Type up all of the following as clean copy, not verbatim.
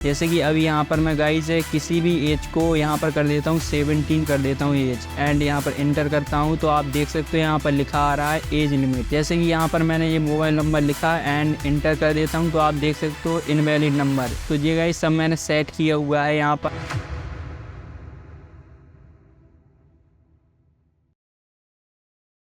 जैसे कि अभी यहाँ पर मैं गाइज किसी भी एज को यहाँ पर कर देता हूँ 17 कर देता हूँ एज एंड यहाँ पर इंटर करता हूँ तो आप देख सकते हो यहाँ पर लिखा आ रहा है एज लिमिट। जैसे कि यहाँ पर मैंने ये मोबाइल नंबर लिखा एंड इंटर कर देता हूँ तो आप देख सकते हो इनवैलिड नंबर। तो ये गाइज सब मैंने सेट किया हुआ है यहाँ पर।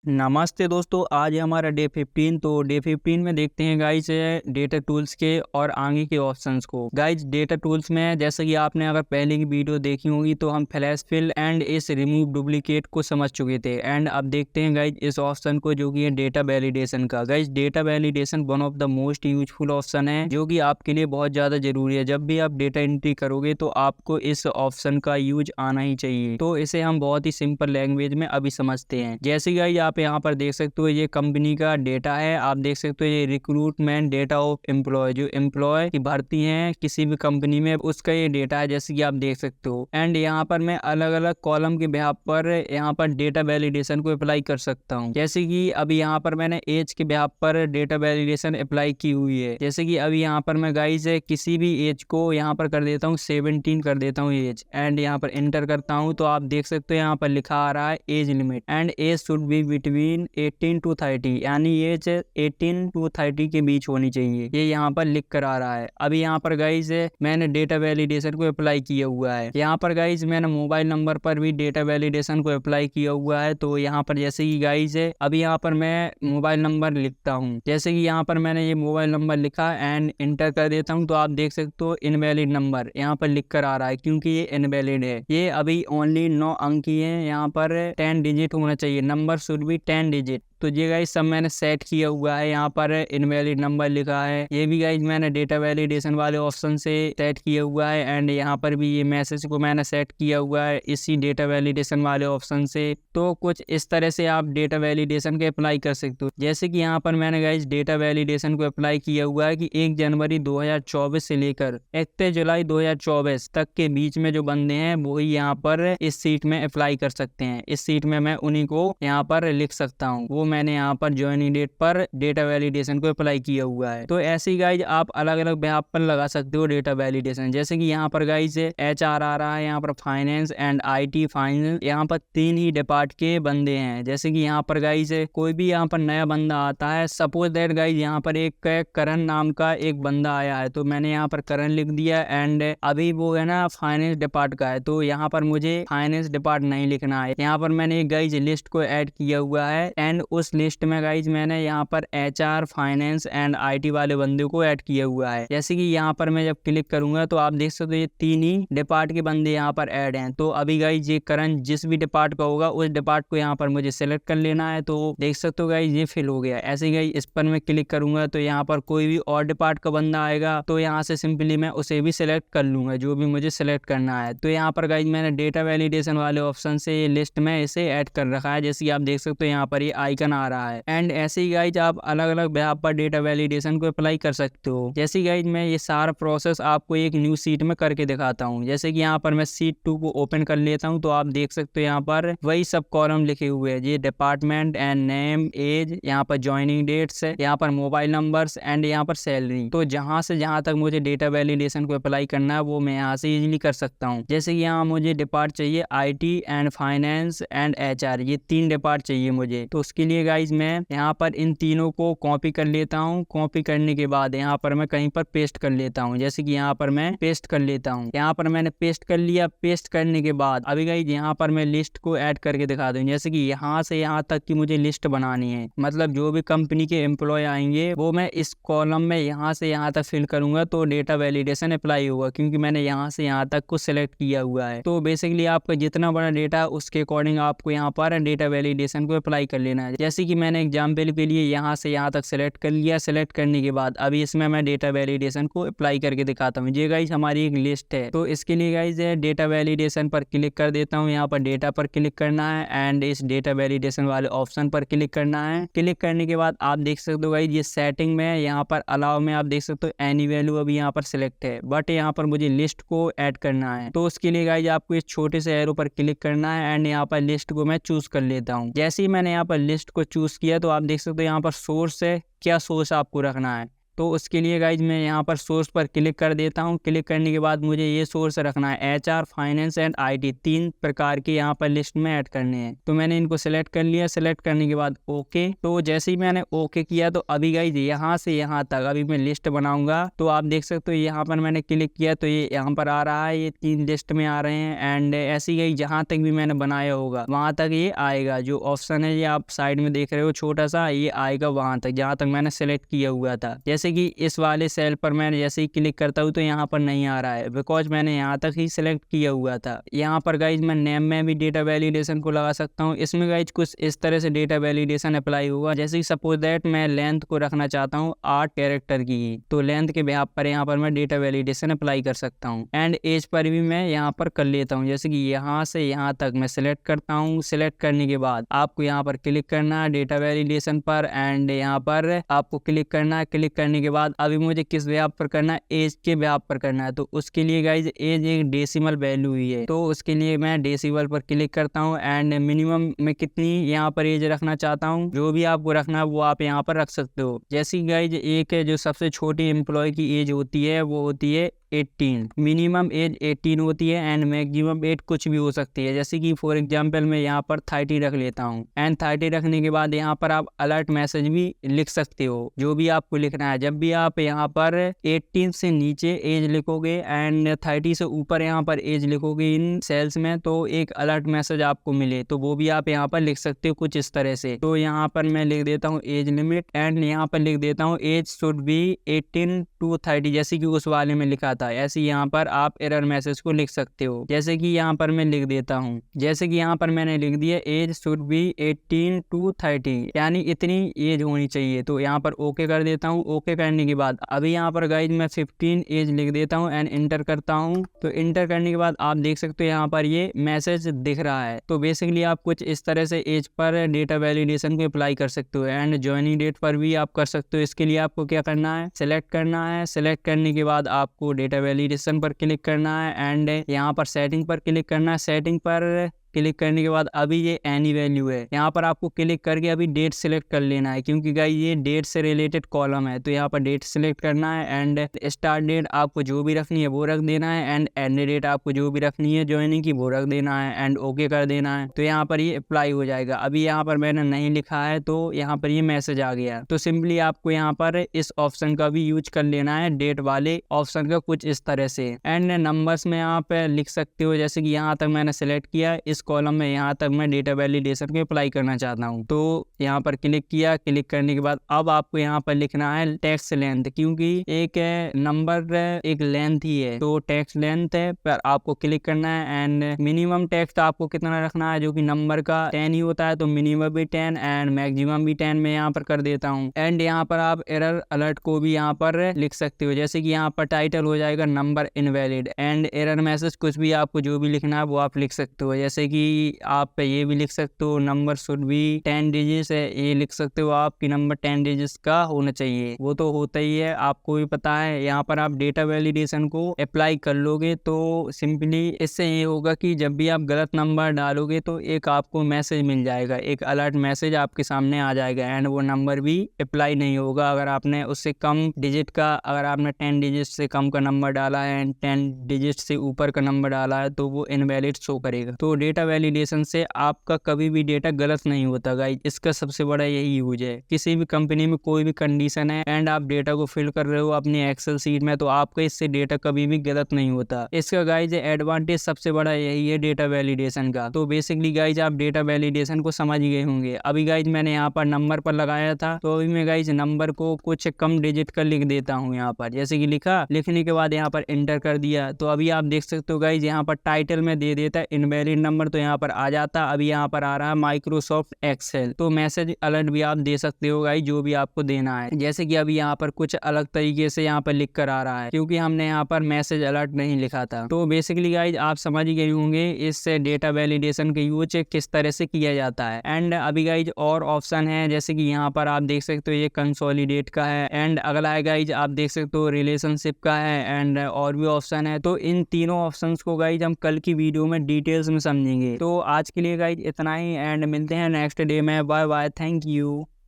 नमस्ते दोस्तों, आज है हमारा डे 15। तो डे 15 में देखते हैं गाइज डेटा टूल्स के और आगे के ऑप्शंस को। गाइज डेटा टूल्स में जैसे कि आपने अगर पहले की वीडियो देखी होगी तो हम फ्लैश फिल एंड इस रिमूव डुप्लीकेट को समझ चुके थे। एंड अब देखते हैं गाइज इस ऑप्शन को जो कि है डेटा वैलिडेशन का। Guys data validation one of the most useful option है जो कि आपके लिए बहुत ज्यादा जरूरी है। जब भी आप डेटा एंट्री करोगे तो आपको इस ऑप्शन का यूज आना ही चाहिए। तो इसे हम बहुत ही सिंपल लैंग्वेज में अभी समझते हैं। जैसे गाइज आप यहाँ पर देख सकते हो ये कंपनी का डेटा है। आप देख सकते हो ये रिक्रूटमेंट डेटा ऑफ एम्प्लॉय, जो एम्प्लॉय की भर्ती है किसी भी कंपनी में उसका ये डेटा है, जैसे कि आप देख सकते हो। एंड यहाँ पर मैं अलग अलग कॉलम के बिहाफ पर यहाँ पर डेटा वैलिडेशन को अप्लाई कर सकता हूँ। जैसे कि अभी यहाँ पर मैंने एज के बिहाफ पर डेटा वैलिडेशन अप्लाई की हुई है। जैसे कि अभी यहाँ पर मैं गाइज किसी भी एज को यहाँ पर कर देता हूँ 17 कर देता हूँ एज एंड यहाँ पर एंटर करता हूँ तो आप देख सकते हो यहाँ पर लिखा आ रहा है age limit and age should be between 18 to 30, यानी एज 18 to 30 के बीच होनी चाहिए। ये यहाँ पर लिख कर आ रहा है। अभी यहाँ पर गाइज मैंने डेटा वैलिडेशन को अप्लाई किया हुआ है। यहाँ पर गाइज मैंने मोबाइल नंबर पर भी डेटा वैलिडेशन को अप्लाई किया हुआ है। तो यहाँ पर जैसे कि गाइज अभी यहाँ पर मैं मोबाइल नंबर लिखता हूँ। जैसे कि यहाँ पर मैंने ये मोबाइल नंबर लिखा एंड इंटर कर देता हूँ तो आप देख सकते हो इनवैलिड नंबर यहाँ पर लिख कर आ रहा है क्योंकि ये इनवैलिड है। ये अभी ओनली 9 अंक ही है, यहाँ पर 10 डिजिट होना चाहिए। Number should be 10 digit. तो ये गाइज सब मैंने सेट किया हुआ है। यहाँ पर इनवैलिड नंबर लिखा है, ये भी गाइज मैंने डेटा वैलिडेशन वाले ऑप्शन से सेट किया हुआ है। एंड यहाँ पर भी ये मैसेज को मैंने सेट किया हुआ है इसी डेटा वैलिडेशन वाले ऑप्शन से। तो कुछ इस तरह से आप डेटा वैलिडेशन के अप्लाई कर सकते हो। जैसे कि यहाँ पर मैंने गाइज डेटा वैलिडेशन को अप्लाई किया हुआ है कि 1 जनवरी 2024 से लेकर 31 जुलाई 2024 तक के बीच में जो बंदे हैं वो ही यहाँ पर इस सीट में अप्लाई कर सकते हैं। इस सीट में मैं उन्हीं को यहाँ पर लिख सकता हूँ। वो मैंने यहाँ पर ज्वाइनिंग डेट पर डेटा वैलिडेशन को अप्लाई किया हुआ है। तो ऐसे ही गाइज आप अलग अलग बिहाफ पर लगा सकते हो डेटा वैलिडेशन। जैसे कि यहाँ पर गाइज HR आ रहा है, यहाँ पर फाइनेंस एंड IT फाइनेंस, यहाँ पर 3 ही डिपार्ट के बंदे हैं। जैसे कि यहाँ पर गाइज कोई भी यहाँ पर नया बंदा आता है, सपोज दैट गाइज यहाँ पर एक करण नाम का एक बंदा आया है तो मैंने यहाँ पर करण लिख दिया एंड अभी वो है ना फाइनेंस डिपार्ट का है तो यहाँ पर मुझे फाइनेंस डिपार्ट नहीं लिखना है। यहाँ पर मैंने एक गाइज लिस्ट को ऐड किया हुआ है एंड उस लिस्ट में गाइज मैंने यहाँ पर HR फाइनेंस एंड IT वाले बंदे को ऐड किया हुआ है। जैसे कि यहाँ पर मैं जब क्लिक करूंगा तो आप देख सकते हो ये 3 ही डिपार्ट के बंदे यहाँ पर ऐड हैं। तो अभी गाइज ये करण जिस भी डिपार्ट का होगा उस डिपार्ट को यहाँ पर मुझे सिलेक्ट कर लेना है। तो देख सकते हो गाइज ये फिल हो गया। ऐसे ही गाइज इस पर मैं क्लिक करूंगा तो यहाँ पर कोई भी और डिपार्ट का बंदा आएगा तो यहाँ से सिंपली मैं उसे भी सिलेक्ट कर लूंगा जो भी मुझे सिलेक्ट करना है। तो यहाँ पर गाइज मैंने डेटा वैलिडेशन वाले ऑप्शन से ये लिस्ट में इसे ऐड कर रखा है। जैसे कि आप देख सकते हो यहाँ पर ये आइकन आ रहा है। एंड ऐसे ही गाइज आप अलग अलग बिहाफ पर डेटा वैलिडेशन को अप्लाई कर सकते हो। जैसे गाइज मैं ये सारा प्रोसेस आपको एक न्यू सीट में करके दिखाता हूँ। जैसे कि यहाँ पर मैं सीट 2 को ओपन कर लेता हूँ तो आप देख सकते हो यहाँ पर वही सब कॉलम लिखे हुए हैं, ये डिपार्टमेंट एंड नेम, एज, यहाँ पर ज्वाइनिंग डेट्स, यहाँ पर मोबाइल नंबर्स एंड यहाँ पर सैलरी। तो जहाँ से जहाँ तक मुझे डेटा वैलिडेशन को अप्लाई करना है वो मैं यहाँ से इजीली कर सकता हूँ। जैसे कि यहाँ मुझे डिपार्ट चाहिए IT and finance and HR, ये 3 डिपार्ट चाहिए मुझे। तो उसके लिए गाइज मैं यहाँ पर इन तीनों को कॉपी कर लेता हूँ। कॉपी करने के बाद यहाँ पर मैं कहीं पर पेस्ट कर लेता हूँ। जैसे कि यहाँ पर मैं पेस्ट कर लेता हूँ। यहाँ पर मैंने पेस्ट कर लिया। पेस्ट करने के बाद अभी गाइज यहाँ पर मैं लिस्ट को ऐड करके दिखा दूँ। जैसे कि यहाँ से यहाँ तक की मुझे लिस्ट बनानी है, मतलब जो भी कंपनी के एम्प्लॉय आएंगे वो मैं इस कॉलम में यहाँ से यहाँ तक फिल करूंगा तो डेटा वैलिडेशन अप्लाई होगा क्योंकि मैंने यहाँ से यहाँ तक को सिलेक्ट किया हुआ है। तो बेसिकली आपका जितना बड़ा डेटा उसके अकॉर्डिंग आपको यहाँ पर डेटा वैलिडेशन को अप्लाई कर लेना है। जैसे कि मैंने एग्जाम्पल के लिए यहाँ से यहाँ तक सिलेक्ट कर लिया। सिलेक्ट करने के बाद अभी इसमें मैं डेटा वैलिडेशन को अप्लाई करके दिखाता हूँ। ये गाइज हमारी एक लिस्ट है तो इसके लिए गाइज डेटा वैलिडेशन पर क्लिक कर देता हूँ। यहाँ पर डेटा पर क्लिक करना है एंड इस डेटा वैलिडेशन वाले ऑप्शन पर क्लिक करना है। क्लिक करने के बाद आप देख सकते हो गाइज ये सेटिंग में यहाँ पर अलाउ में आप देख सकते हो एनी वैल्यू अभी यहाँ पर सिलेक्ट है, बट यहाँ पर मुझे लिस्ट को ऐड करना है। तो उसके लिए गाइज आपको इस छोटे से एरो पर क्लिक करना है एंड यहाँ पर लिस्ट को मैं चूज कर लेता हूँ। जैसे ही मैंने यहाँ पर लिस्ट को चूज किया तो आप देख सकते हो यहाँ पर सोर्स है, क्या सोर्स आपको रखना है। तो उसके लिए गाइज मैं यहाँ पर सोर्स पर क्लिक कर देता हूँ। क्लिक करने के बाद मुझे ये सोर्स रखना है, HR, फाइनेंस एंड IT, 3 प्रकार के यहाँ पर लिस्ट में ऐड करने हैं। तो मैंने इनको सिलेक्ट कर लिया। सिलेक्ट करने के बाद ओके। तो जैसे ही मैंने ओके किया तो अभी गाइज यहाँ से यहाँ तक अभी मैं लिस्ट बनाऊंगा। तो आप देख सकते हो यहाँ पर मैंने क्लिक किया तो ये यहाँ पर आ रहा है, ये 3 लिस्ट में आ रहे हैं। एंड ऐसी गई जहाँ तक भी मैंने बनाया होगा वहां तक ये आएगा। जो ऑप्शन है ये आप साइड में देख रहे हो छोटा सा, ये आएगा वहां तक जहां तक मैंने सेलेक्ट किया हुआ था। जैसे कि इस वाले सेल पर मैं जैसे ही क्लिक करता हूँ तो यहाँ पर नहीं आ रहा है, बिकॉज मैंने यहाँ तक ही सिलेक्ट किया हुआ था। यहाँ पर गाइज मैं नेम में भी डेटा वैलिडेशन को लगा सकता हूँ। इसमें गाइज कुछ इस तरह से डेटा वैलिडेशन अप्लाई होगा। जैसे कि सपोज दैट मैं लेंथ को रखना चाहता हूँ 8 कैरेक्टर की, तो लेंथ के बिहाफ पर यहाँ पर मैं डेटा वैलिडेशन अप्लाई कर सकता हूँ। एंड एज पर भी मैं यहाँ पर कर लेता हूँ। जैसे कि यहाँ से यहाँ तक मैं सिलेक्ट करता हूँ। सिलेक्ट करने के बाद आपको यहाँ पर क्लिक करना है डेटा वैलिडेशन पर, एंड यहाँ पर आपको क्लिक करना है। क्लिक करने के बाद अभी मुझे किस बिहाफ पर करना है, एज के बिहाफ पर करना है। तो उसके लिए गाइज एज एक डेसिमल वैल्यू ही है, तो उसके लिए मैं डेसिमल पर क्लिक करता हूँ। एंड मिनिमम मैं कितनी यहाँ पर एज रखना चाहता हूँ, जो भी आपको रखना है वो आप यहाँ पर रख सकते हो। जैसे गाइज एक जो सबसे छोटी एम्प्लॉय की एज होती है वो होती है 18, मिनिमम एज 18 होती है एंड मैक्सिमम एज कुछ भी हो सकती है। जैसे कि फॉर एग्जांपल मैं यहाँ पर 30 रख लेता हूँ। एंड 30 रखने के बाद यहाँ पर आप अलर्ट मैसेज भी लिख सकते हो, जो भी आपको लिखना है। जब भी आप यहाँ पर 18 से नीचे एज लिखोगे एंड 30 से ऊपर यहाँ पर एज लिखोगे इन सेल्स में, तो एक अलर्ट मैसेज आपको मिले, तो वो भी आप यहाँ पर लिख सकते हो कुछ इस तरह से। तो यहाँ पर मैं लिख देता हूँ एज लिमिट, एंड यहाँ पर लिख देता हूँ एज शुड बी 18 to 30, जैसे कि उस वाले में लिखा था। ऐसे यहाँ पर आप एरर मैसेज को लिख सकते हो। जैसे कि यहाँ पर मैं लिख देता हूँ, जैसे कि यहाँ पर मैंने लिख दिया एज शुड बी 18 to 30, यानी इतनी एज होनी चाहिए। तो यहाँ पर ओके कर देता हूँ। ओके करने के बाद अभी यहाँ पर गाइज मैं 15 एज लिख देता हूँ एंड इंटर करता हूँ। तो इंटर करने के बाद आप देख सकते हो यहाँ पर ये मैसेज दिख रहा है। तो बेसिकली आप कुछ इस तरह से एज पर डेटा वैलिडेशन को अप्लाई कर सकते हो। एंड ज्वाइनिंग डेट पर भी आप कर सकते हो। इसके लिए आपको क्या करना है, सिलेक्ट करना है। सिलेक्ट करने के बाद आपको डेटा वैलिडेशन पर क्लिक करना है एंड यहाँ पर सेटिंग पर क्लिक करना है। सेटिंग पर क्लिक करने के बाद अभी ये एनी वैल्यू है, यहाँ पर आपको क्लिक करके अभी डेट सिलेक्ट कर लेना है, क्योंकि गाइस ये डेट से रिलेटेड कॉलम है। तो यहाँ पर डेट सिलेक्ट करना है एंड स्टार्ट डेट आपको जो भी रखनी है वो रख देना है, एंड एंड डेट आपको जो भी रखनी है ज्वाइनिंग की वो रख देना है एंड ओके कर देना है। तो यहाँ पर ये अप्लाई हो जाएगा। अभी यहाँ पर मैंने नहीं लिखा है तो यहाँ पर ये मैसेज आ गया। तो सिंपली आपको यहाँ पर इस ऑप्शन का भी यूज कर लेना है, डेट वाले ऑप्शन का कुछ इस तरह से। एंड नंबर्स में आप लिख सकते हो, जैसे कि यहाँ तक मैंने सेलेक्ट किया, इस कॉलम में यहाँ तक मैं डेटा वैलिडेशन को अप्लाई करना चाहता हूँ। तो यहाँ पर क्लिक किया। क्लिक करने के बाद अब आपको यहाँ पर लिखना है टेक्स्ट लेंथ, क्योंकि एक नंबर एक लेंथ ही है, तो टेक्स्ट लेंथ है पर आपको क्लिक करना है। एंड मिनिमम टेक्स्ट आपको कितना रखना है, जो कि नंबर का 10 ही होता है, तो मिनिमम भी 10 एंड मैक्सिमम भी 10 मैं यहाँ पर कर देता हूँ। एंड यहाँ पर आप एरर अलर्ट को भी यहाँ पर लिख सकते हो, जैसे कि यहाँ पर टाइटल हो जाएगा number invalid, and error message कुछ भी आपको जो भी लिखना है वो आप लिख सकते हो। जैसे कि आप ये भी लिख सकते हो नंबर शुड भी 10 डिजिट्स है, ये लिख सकते हो आप कि नंबर 10 डिजिट्स का होना चाहिए, वो तो होता ही है, आपको भी पता है। यहाँ पर आप डेटा वैलिडेशन को अप्लाई कर लोगे तो सिंपली इससे ये होगा कि जब भी आप गलत नंबर डालोगे तो एक आपको मैसेज मिल जाएगा, एक अलर्ट मैसेज आपके सामने आ जाएगा, एंड वो नंबर भी अप्लाई नहीं होगा। अगर आपने उससे कम डिजिट का, अगर आपने 10 डिजिट से कम का नंबर डाला है एंड 10 डिजिट से ऊपर का नंबर डाला है तो वो इनवैलिड शो करेगा। तो डेटा वैलिडेशन से आपका कभी भी डेटा गलत नहीं होता गाइस, इसका सबसे बड़ा यही यूज है। किसी भी कंपनी में कोई भी कंडीशन है एंड आप डेटा को फिल कर रहे हो अपनी एक्सेल शीट में, तो आपका इससे डेटा कभी भी गलत नहीं होता। इसका गाइस एडवांटेज सबसे बड़ा यही है डेटा वैलिडेशन का। तो बेसिकली गाइस आप डेटा वैलिडेशन को समझ गए होंगे। अभी गाइस मैंने यहाँ पर नंबर पर लगाया था, तो अभी मैं गाइस नंबर को कुछ कम डिजिट का लिख देता हूँ यहाँ पर, जैसे कि लिखा, लिखने के बाद यहाँ पर एंटर कर दिया। तो अभी आप देख सकते हो गाइस यहाँ पर टाइटल में दे देता है इनवैलिड नंबर, तो यहाँ पर आ जाता। अभी यहाँ पर आ रहा है माइक्रोसॉफ्ट एक्सेल। तो मैसेज अलर्ट भी आप दे सकते हो गाइस, जो भी आपको देना है। जैसे कि अभी यहाँ पर कुछ अलग तरीके से यहाँ पर लिख कर आ रहा है, क्योंकि हमने यहाँ पर मैसेज अलर्ट नहीं लिखा था। तो बेसिकली गाइस आप समझ गए होंगे इस डेटा वैलिडेशन के यूज किस तरह से किया जाता है। एंड अभी गाइस और ऑप्शन है, जैसे कि यहाँ पर आप देख सकते हो ये कंसोलिडेट का है, एंड अगला है गाइस आप देख सकते हो रिलेशनशिप का है, एंड और भी ऑप्शन है। तो इन तीनों ऑप्शंस को गाइस हम कल की वीडियो में डिटेल्स में समझेंगे। तो आज के लिए गाइस इतना ही, एंड मिलते हैं नेक्स्ट डे में। Bye bye, thank you.